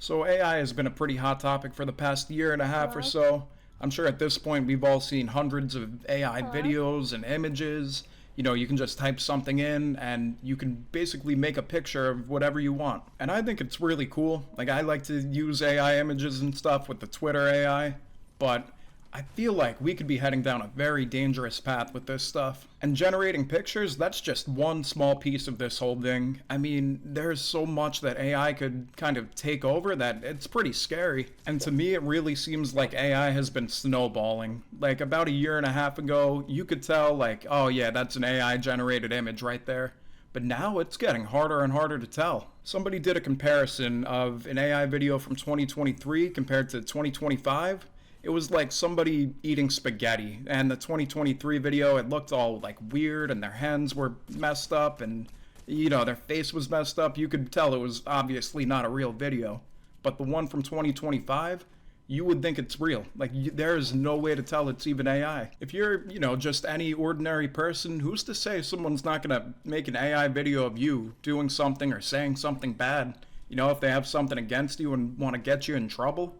So AI has been a pretty hot topic for the past year and a half or Hello? so. I'm sure at this point we've all seen hundreds of AI Hello? videos and images. You can just type something in and you can basically make a picture of whatever you want. And I think it's really cool. Like, I like to use AI images and stuff with the Twitter AI, but I feel like we could be heading down a very dangerous path with this stuff. And generating pictures, that's just one small piece of this whole thing. I mean, there's so much that AI could kind of take over that it's pretty scary. And to me, it really seems like AI has been snowballing. Like, about a year and a half ago, you could tell, like, oh yeah, that's an AI generated image right there. But now it's getting harder and harder to tell. Somebody did a comparison of an AI video from 2023 compared to 2025. It was like somebody eating spaghetti, and the 2023 video, it looked all like weird, and their hands were messed up, and their face was messed up. You could tell it was obviously not a real video. But the one from 2025, you would think it's real. Like, there is no way to tell it's even AI. If you're, just any ordinary person, who's to say someone's not gonna make an AI video of you doing something or saying something bad? If they have something against you and want to get you in trouble?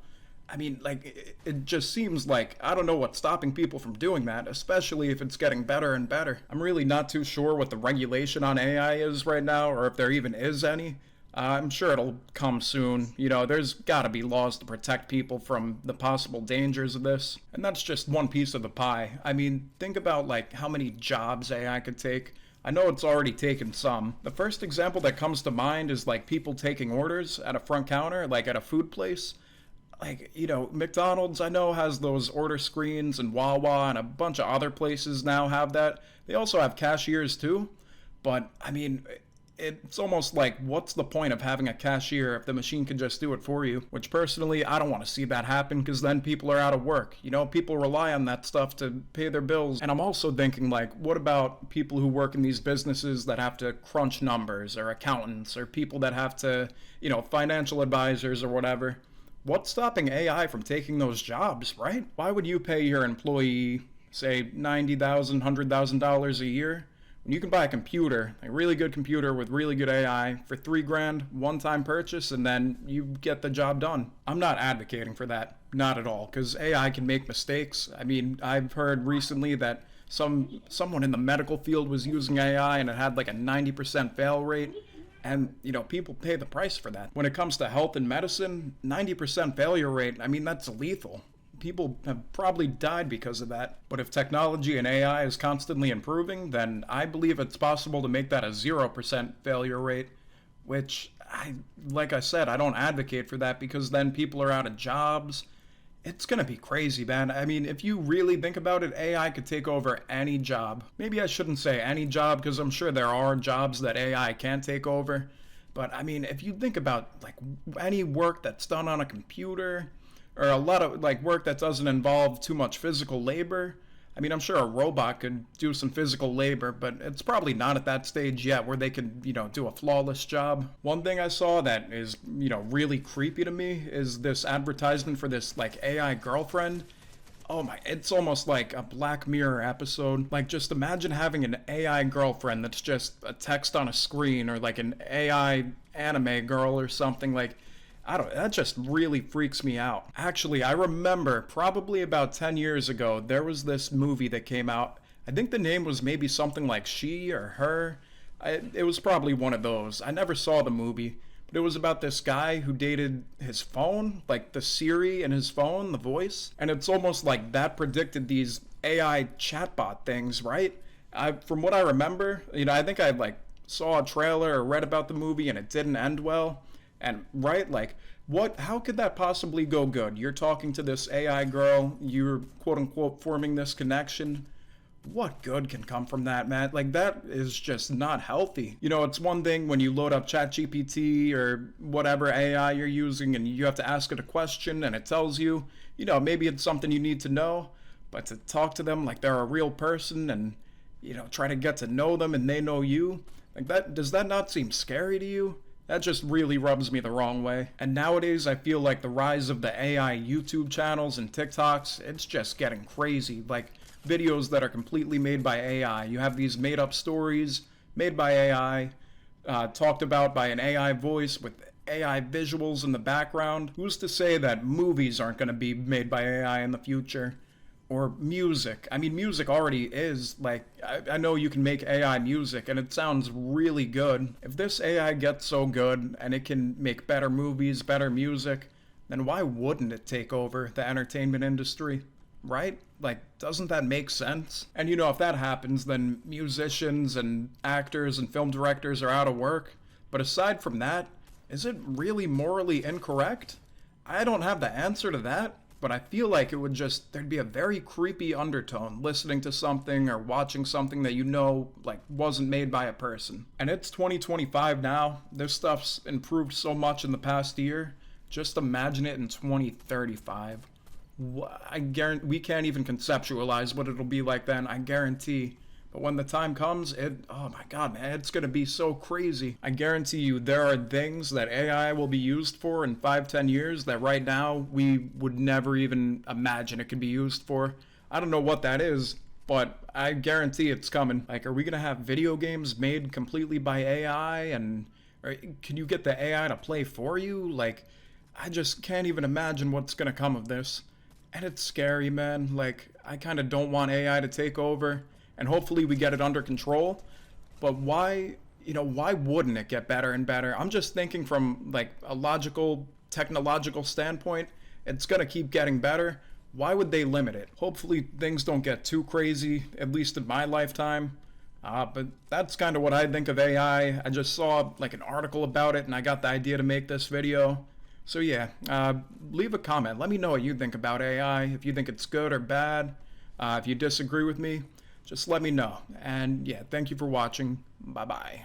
I mean, like, it just seems like I don't know what's stopping people from doing that, especially if it's getting better and better. I'm really not too sure what the regulation on AI is right now, or if there even is any. I'm sure it'll come soon. There's gotta be laws to protect people from the possible dangers of this. And that's just one piece of the pie. I mean, think about, like, how many jobs AI could take. I know it's already taken some. The first example that comes to mind is, like, people taking orders at a front counter, like at a food place. Like, McDonald's, I know, has those order screens, and Wawa and a bunch of other places now have that. They also have cashiers too. But I mean, it's almost like, what's the point of having a cashier if the machine can just do it for you? Which, personally, I don't want to see that happen, because then people are out of work. People rely on that stuff to pay their bills. And I'm also thinking, like, what about people who work in these businesses that have to crunch numbers, or accountants, or people that have to, financial advisors or whatever? What's stopping AI from taking those jobs, right? Why would you pay your employee, say, $90,000, $100,000 a year, when you can buy a computer, a really good computer with really good AI, for $3,000, one-time purchase, and then you get the job done? I'm not advocating for that, not at all, because AI can make mistakes. I mean, I've heard recently that someone in the medical field was using AI and it had like a 90% fail rate. And, people pay the price for that. When it comes to health and medicine, 90% failure rate, I mean, that's lethal. People have probably died because of that. But if technology and AI is constantly improving, then I believe it's possible to make that a 0% failure rate, which, like I said, I don't advocate for that, because then people are out of jobs. It's gonna be crazy, man. I mean, if you really think about it, AI could take over any job. Maybe I shouldn't say any job, because I'm sure there are jobs that AI can't take over. But I mean, if you think about, like, any work that's done on a computer, or a lot of, like, work that doesn't involve too much physical labor, I mean, I'm sure a robot could do some physical labor, but it's probably not at that stage yet where they could, do a flawless job. One thing I saw that is, really creepy to me is this advertisement for this, like, AI girlfriend. Oh my, it's almost like a Black Mirror episode. Like, just imagine having an AI girlfriend that's just a text on a screen, or like an AI anime girl or something. Like, that just really freaks me out. Actually, I remember probably about 10 years ago, there was this movie that came out. I think the name was maybe something like She or Her. It was probably one of those. I never saw the movie, but it was about this guy who dated his phone, like the Siri in his phone, the voice. And it's almost like that predicted these AI chatbot things, right? From what I remember, I think I like saw a trailer or read about the movie and it didn't end well. And right, like, how could that possibly go good? You're talking to this AI girl, you're quote unquote forming this connection. What good can come from that, man? Like, that is just not healthy. It's one thing when you load up ChatGPT or whatever AI you're using and you have to ask it a question and it tells you, maybe it's something you need to know, but to talk to them like they're a real person and, try to get to know them and they know you, like, does that not seem scary to you? That just really rubs me the wrong way. And nowadays, I feel like the rise of the AI YouTube channels and TikToks, it's just getting crazy. Like, videos that are completely made by AI. You have these made up stories made by AI, talked about by an AI voice with AI visuals in the background. Who's to say that movies aren't going to be made by AI in the future? Or music. I mean, music already is, like, I know you can make AI music and it sounds really good. If this AI gets so good and it can make better movies, better music, then why wouldn't it take over the entertainment industry? Right? Like, doesn't that make sense? And you know, if that happens, then musicians and actors and film directors are out of work. But aside from that, is it really morally incorrect? I don't have the answer to that, but I feel like it would just, there'd be a very creepy undertone listening to something or watching something that you know, like, wasn't made by a person. And it's 2025 now. This stuff's improved so much in the past year. Just imagine it in 2035. I guarantee we can't even conceptualize what it'll be like then, I guarantee. But when the time comes, oh my god, man, it's gonna be so crazy. I guarantee you there are things that AI will be used for in 5-10 years that right now we would never even imagine it could be used for. I don't know what that is, but I guarantee it's coming. Like, are we gonna have video games made completely by AI, and or can you get the AI to play for you? Like, I just can't even imagine what's gonna come of this. And it's scary, man. Like, I kind of don't want AI to take over, and hopefully we get it under control. But why, why wouldn't it get better and better? I'm just thinking from, like, a logical, technological standpoint, it's gonna keep getting better. Why would they limit it? Hopefully things don't get too crazy, at least in my lifetime. But that's kind of what I think of AI. I just saw, like, an article about it, and I got the idea to make this video. So yeah, leave a comment. Let me know what you think about AI, if you think it's good or bad. If you disagree with me, just let me know. And yeah, thank you for watching. Bye-bye.